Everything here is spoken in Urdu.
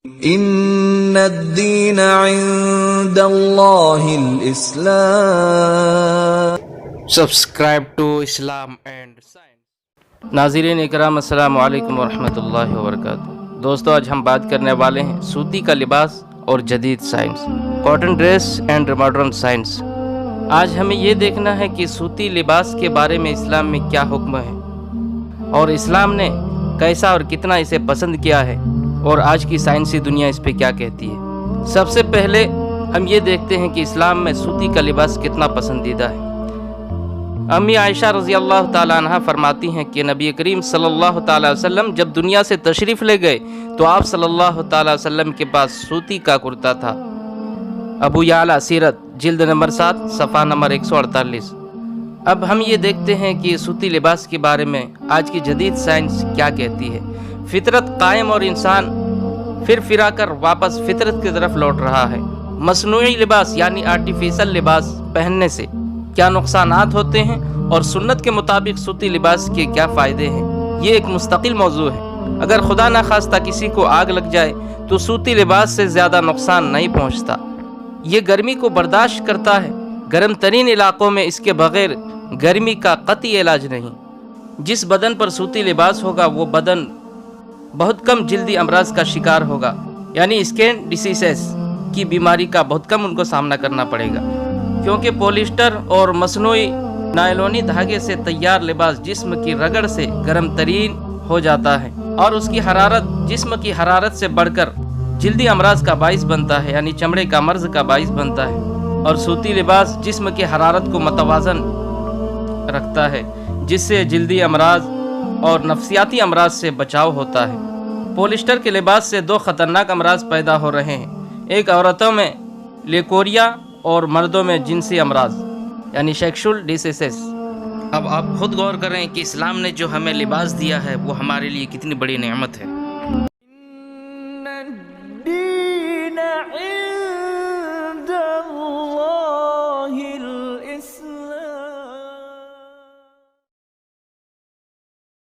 ان الدین عند اللہ الاسلام۔ Subscribe to Islam and science. ناظرین اکرام، السلام علیکم ورحمۃ اللہ وبرکاتہ۔ دوستو، آج ہم بات کرنے والے ہیں سوتی کا لباس اور جدید science, cotton dress and modern science. آج ہمیں یہ دیکھنا ہے کہ سوتی لباس کے بارے میں اسلام میں کیا حکم ہے، اور اسلام نے کیسا اور کتنا اسے پسند کیا ہے، اور آج کی سائنسی دنیا اس پہ کیا کہتی ہے۔ سب سے پہلے ہم یہ دیکھتے ہیں کہ اسلام میں سوتی کا لباس کتنا پسندیدہ ہے۔ امی عائشہ رضی اللہ تعالیٰ عنہ فرماتی ہیں کہ نبی کریم صلی اللہ تعالیٰ وسلم جب دنیا سے تشریف لے گئے تو آپ صلی اللہ تعالیٰ وسلم کے پاس سوتی کا کرتا تھا۔ ابو یعلا سیرت جلد نمبر 7 صفحہ نمبر 148۔ اب ہم یہ دیکھتے ہیں کہ سوتی لباس کے بارے میں آج کی جدید سائنس کیا کہتی ہے۔ فطرت قائم اور انسان پھر پھرا کر واپس فطرت کی طرف لوٹ رہا ہے۔ مصنوعی لباس یعنی آرٹیفیشل لباس پہننے سے کیا نقصانات ہوتے ہیں، اور سنت کے مطابق سوتی لباس کے کیا فائدے ہیں، یہ ایک مستقل موضوع ہے۔ اگر خدا نخواستہ کسی کو آگ لگ جائے تو سوتی لباس سے زیادہ نقصان نہیں پہنچتا۔ یہ گرمی کو برداشت کرتا ہے۔ گرم ترین علاقوں میں اس کے بغیر گرمی کا قطعی علاج نہیں۔ جس بدن پر سوتی لباس ہوگا وہ بدن بہت کم جلدی امراض کا شکار ہوگا، یعنی اسکن ڈیسیزز کی بیماری کا بہت کم ان کو سامنا کرنا پڑے گا، کیونکہ پولیسٹر اور مصنوعی نائلونی دھاگے سے تیار لباس جسم کی رگڑ سے گرم ترین ہو جاتا ہے، اور اس کی حرارت جسم کی حرارت سے بڑھ کر جلدی امراض کا باعث بنتا ہے، یعنی چمڑے کا مرض کا باعث بنتا ہے۔ اور سوتی لباس جسم کی حرارت کو متوازن رکھتا ہے، جس سے جلدی امراض اور نفسیاتی امراض سے بچاؤ ہوتا ہے۔ پولیسٹر کے لباس سے 2 خطرناک امراض پیدا ہو رہے ہیں، ایک عورتوں میں لیکوریا اور مردوں میں جنسی امراض یعنی سیکشول ڈیسیزز۔ اب آپ خود غور کریں کہ اسلام نے جو ہمیں لباس دیا ہے وہ ہمارے لیے کتنی بڑی نعمت ہے۔